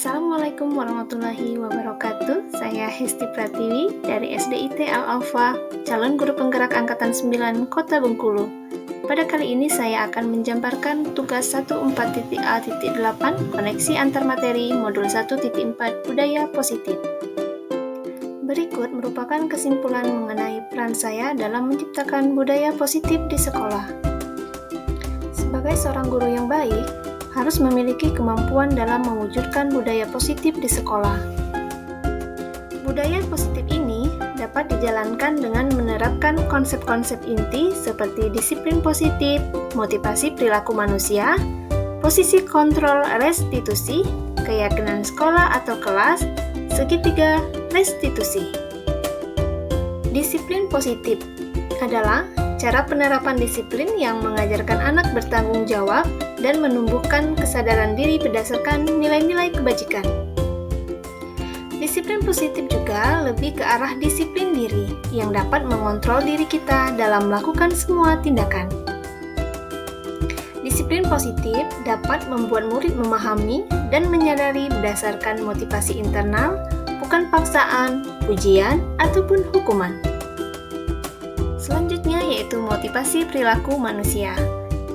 Assalamualaikum warahmatullahi wabarakatuh. Saya Hesti Pratiwi dari SDIT Al-Alfa, calon guru penggerak Angkatan 9 Kota Bengkulu. Pada kali ini saya akan menjabarkan tugas 14.A.8 koneksi antar materi modul 1.4 budaya positif. Berikut merupakan kesimpulan mengenai peran saya dalam menciptakan budaya positif di sekolah. Sebagai seorang guru yang baik, harus memiliki kemampuan dalam mewujudkan budaya positif di sekolah. Budaya positif ini dapat dijalankan dengan menerapkan konsep-konsep inti seperti disiplin positif, motivasi perilaku manusia, posisi kontrol restitusi, keyakinan sekolah atau kelas, segitiga restitusi. Disiplin positif adalah cara penerapan disiplin yang mengajarkan anak bertanggung jawab dan menumbuhkan kesadaran diri berdasarkan nilai-nilai kebajikan. Disiplin positif juga lebih ke arah disiplin diri yang dapat mengontrol diri kita dalam melakukan semua tindakan. Disiplin positif dapat membuat murid memahami dan menyadari berdasarkan motivasi internal, bukan paksaan, pujian, ataupun hukuman. Selanjutnya yaitu motivasi perilaku manusia.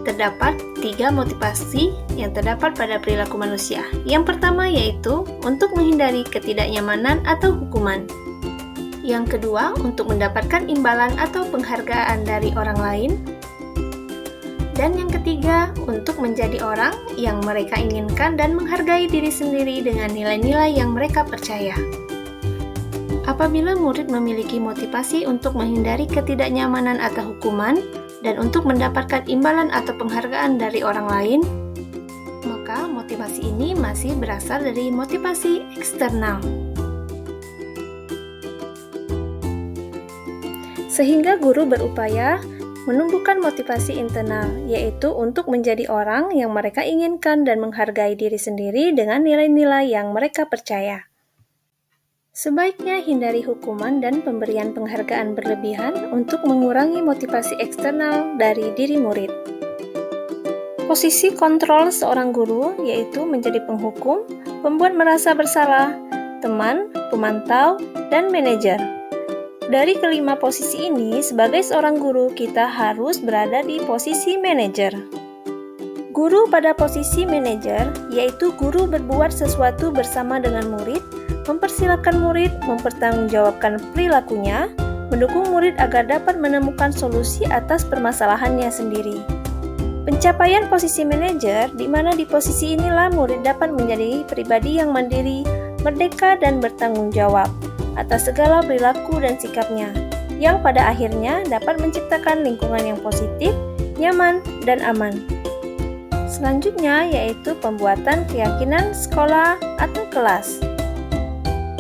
Terdapat 3 motivasi yang terdapat pada perilaku manusia. Yang pertama yaitu untuk menghindari ketidaknyamanan atau hukuman. Yang kedua, untuk mendapatkan imbalan atau penghargaan dari orang lain. Dan yang ketiga, untuk menjadi orang yang mereka inginkan dan menghargai diri sendiri dengan nilai-nilai yang mereka percaya. Apabila murid memiliki motivasi untuk menghindari ketidaknyamanan atau hukuman, dan untuk mendapatkan imbalan atau penghargaan dari orang lain, maka motivasi ini masih berasal dari motivasi eksternal. Sehingga guru berupaya menumbuhkan motivasi internal, yaitu untuk menjadi orang yang mereka inginkan dan menghargai diri sendiri dengan nilai-nilai yang mereka percaya. Sebaiknya hindari hukuman dan pemberian penghargaan berlebihan untuk mengurangi motivasi eksternal dari diri murid. Posisi kontrol seorang guru yaitu menjadi penghukum, pembuat merasa bersalah, teman, pemantau, dan manajer. Dari kelima posisi ini, sebagai seorang guru kita harus berada di posisi manajer. Guru pada posisi manajer yaitu guru berbuat sesuatu bersama dengan murid, mempersilakan murid mempertanggungjawabkan perilakunya, mendukung murid agar dapat menemukan solusi atas permasalahannya sendiri. Pencapaian posisi manajer, di mana di posisi inilah murid dapat menjadi pribadi yang mandiri, merdeka dan bertanggung jawab atas segala perilaku dan sikapnya, yang pada akhirnya dapat menciptakan lingkungan yang positif, nyaman, dan aman. Selanjutnya yaitu pembuatan keyakinan sekolah atau kelas.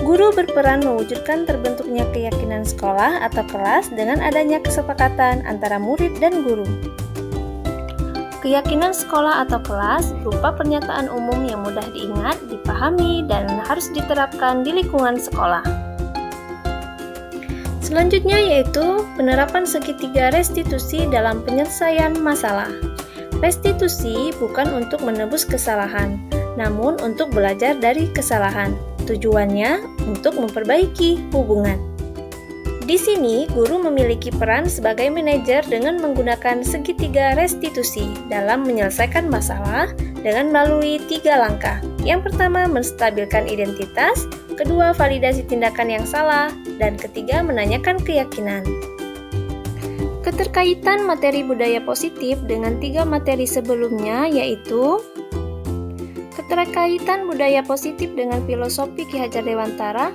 Guru berperan mewujudkan terbentuknya keyakinan sekolah atau kelas dengan adanya kesepakatan antara murid dan guru. Keyakinan sekolah atau kelas berupa pernyataan umum yang mudah diingat, dipahami, dan harus diterapkan di lingkungan sekolah. Selanjutnya yaitu penerapan segitiga restitusi dalam penyelesaian masalah. Restitusi bukan untuk menebus kesalahan, namun untuk belajar dari kesalahan. Tujuannya untuk memperbaiki hubungan. Di sini, guru memiliki peran sebagai manajer dengan menggunakan segitiga restitusi dalam menyelesaikan masalah dengan melalui 3 langkah. Yang pertama, menstabilkan identitas, kedua, validasi tindakan yang salah, dan ketiga, menanyakan keyakinan. Keterkaitan materi budaya positif dengan 3 materi sebelumnya yaitu keterkaitan budaya positif dengan filosofi Ki Hajar Dewantara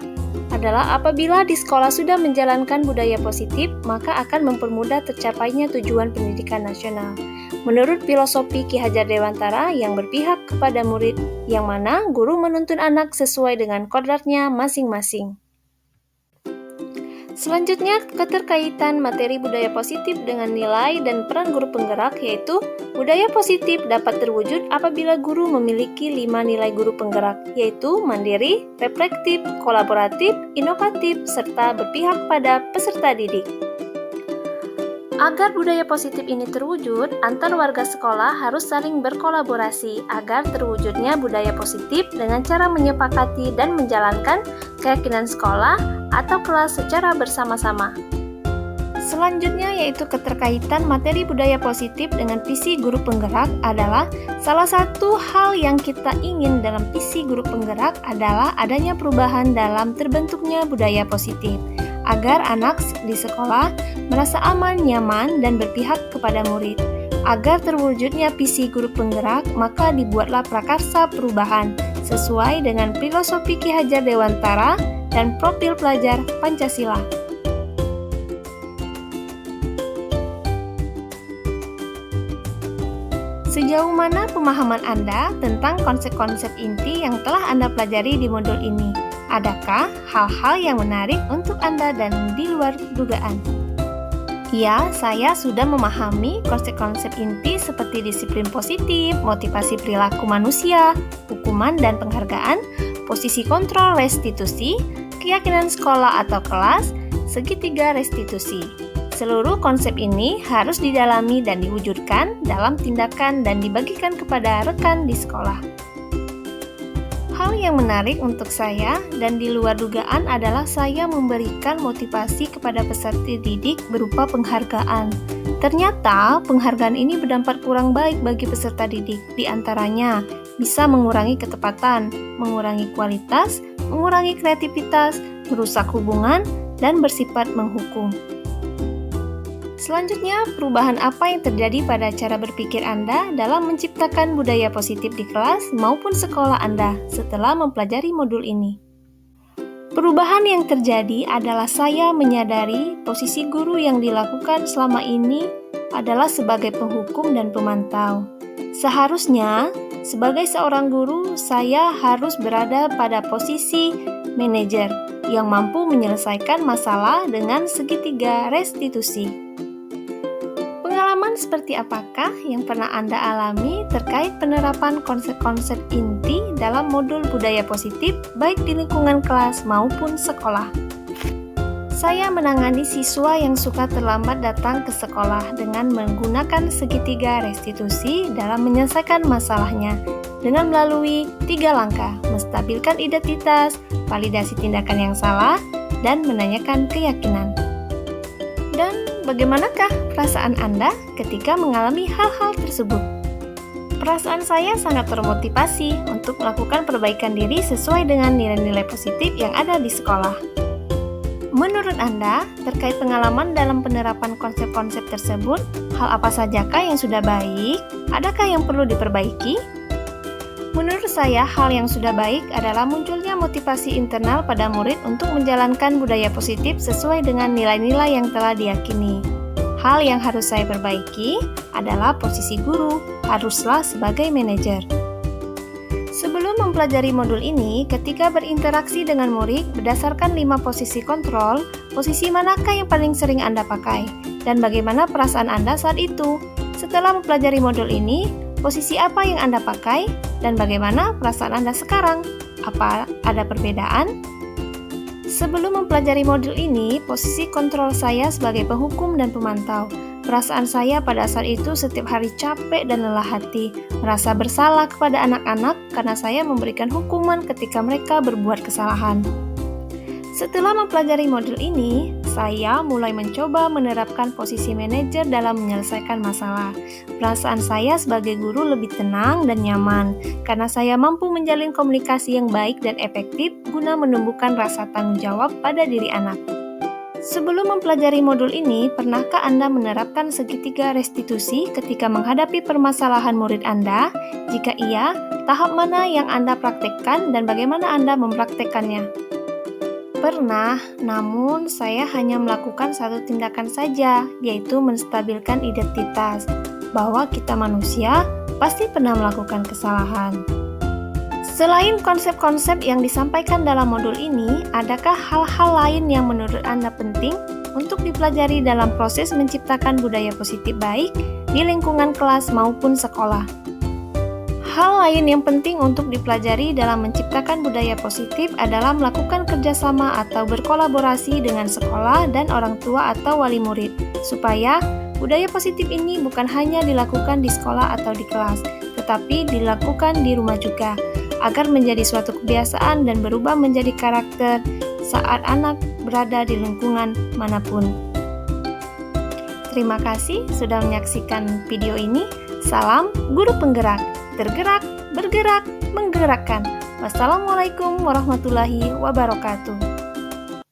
adalah apabila di sekolah sudah menjalankan budaya positif, maka akan mempermudah tercapainya tujuan pendidikan nasional. Menurut filosofi Ki Hajar Dewantara yang berpihak kepada murid, yang mana guru menuntun anak sesuai dengan kodratnya masing-masing. Selanjutnya, keterkaitan materi budaya positif dengan nilai dan peran guru penggerak yaitu budaya positif dapat terwujud apabila guru memiliki 5 nilai guru penggerak yaitu mandiri, reflektif, kolaboratif, inovatif, serta berpihak pada peserta didik. Agar budaya positif ini terwujud, antar warga sekolah harus saling berkolaborasi agar terwujudnya budaya positif dengan cara menyepakati dan menjalankan keyakinan sekolah atau kelas secara bersama-sama. Selanjutnya yaitu keterkaitan materi budaya positif dengan visi guru penggerak adalah salah satu hal yang kita ingin dalam visi guru penggerak adalah adanya perubahan dalam terbentuknya budaya positif agar anak di sekolah merasa aman, nyaman, dan berpihak kepada murid. Agar terwujudnya visi guru penggerak, maka dibuatlah prakarsa perubahan sesuai dengan filosofi Ki Hajar Dewantara dan profil pelajar Pancasila. Sejauh mana pemahaman Anda tentang konsep-konsep inti yang telah Anda pelajari di modul ini? Adakah hal-hal yang menarik untuk Anda dan di luar dugaan? Ya, saya sudah memahami konsep-konsep inti seperti disiplin positif, motivasi perilaku manusia, hukuman dan penghargaan, posisi kontrol restitusi, keyakinan sekolah atau kelas, segitiga restitusi. Seluruh konsep ini harus didalami dan diwujudkan dalam tindakan dan dibagikan kepada rekan di sekolah. Hal yang menarik untuk saya dan di luar dugaan adalah saya memberikan motivasi kepada peserta didik berupa penghargaan. Ternyata penghargaan ini berdampak kurang baik bagi peserta didik, di antaranya bisa mengurangi ketepatan, mengurangi kualitas, mengurangi kreativitas, merusak hubungan, dan bersifat menghukum. Selanjutnya, perubahan apa yang terjadi pada cara berpikir Anda dalam menciptakan budaya positif di kelas maupun sekolah Anda setelah mempelajari modul ini? Perubahan yang terjadi adalah saya menyadari posisi guru yang dilakukan selama ini adalah sebagai penghukum dan pemantau. Seharusnya, sebagai seorang guru, saya harus berada pada posisi manajer yang mampu menyelesaikan masalah dengan segitiga restitusi. Pengalaman seperti apakah yang pernah Anda alami terkait penerapan konsep-konsep inti dalam modul budaya positif baik di lingkungan kelas maupun sekolah? Saya menangani siswa yang suka terlambat datang ke sekolah dengan menggunakan segitiga restitusi dalam menyelesaikan masalahnya dengan melalui 3 langkah, menstabilkan identitas, validasi tindakan yang salah, dan menanyakan keyakinan. Dan bagaimanakah perasaan Anda ketika mengalami hal-hal tersebut? Perasaan saya sangat termotivasi untuk melakukan perbaikan diri sesuai dengan nilai-nilai positif yang ada di sekolah. Menurut Anda, terkait pengalaman dalam penerapan konsep-konsep tersebut, hal apa sajakah yang sudah baik? Adakah yang perlu diperbaiki? Menurut saya, hal yang sudah baik adalah munculnya motivasi internal pada murid untuk menjalankan budaya positif sesuai dengan nilai-nilai yang telah diyakini. Hal yang harus saya perbaiki adalah posisi guru, haruslah sebagai manajer. Sebelum mempelajari modul ini, ketika berinteraksi dengan murid berdasarkan 5 posisi kontrol, posisi manakah yang paling sering Anda pakai? Dan bagaimana perasaan Anda saat itu? Setelah mempelajari modul ini, posisi apa yang Anda pakai? Dan bagaimana perasaan Anda sekarang? Apa ada perbedaan? Sebelum mempelajari modul ini, posisi kontrol saya sebagai penghukum dan pemantau. Perasaan saya pada saat itu setiap hari capek dan lelah hati, merasa bersalah kepada anak-anak karena saya memberikan hukuman ketika mereka berbuat kesalahan. Setelah mempelajari modul ini, saya mulai mencoba menerapkan posisi manajer dalam menyelesaikan masalah. Perasaan saya sebagai guru lebih tenang dan nyaman, karena saya mampu menjalin komunikasi yang baik dan efektif guna menumbuhkan rasa tanggung jawab pada diri anak. Sebelum mempelajari modul ini, pernahkah Anda menerapkan segitiga restitusi ketika menghadapi permasalahan murid Anda? Jika iya, tahap mana yang Anda praktekkan dan bagaimana Anda mempraktekkannya? Pernah, namun saya hanya melakukan satu tindakan saja, yaitu menstabilkan identitas, bahwa kita manusia pasti pernah melakukan kesalahan. Selain konsep-konsep yang disampaikan dalam modul ini, adakah hal-hal lain yang menurut Anda penting untuk dipelajari dalam proses menciptakan budaya positif baik di lingkungan kelas maupun sekolah? Hal lain yang penting untuk dipelajari dalam menciptakan budaya positif adalah melakukan kerjasama atau berkolaborasi dengan sekolah dan orang tua atau wali murid, supaya Budaya positif ini bukan hanya dilakukan di sekolah atau di kelas, tetapi dilakukan di rumah juga, agar menjadi suatu kebiasaan dan berubah menjadi karakter saat anak berada di lingkungan manapun. Terima kasih sudah menyaksikan video ini. Salam guru penggerak, tergerak, bergerak, menggerakkan. Wassalamualaikum warahmatullahi wabarakatuh.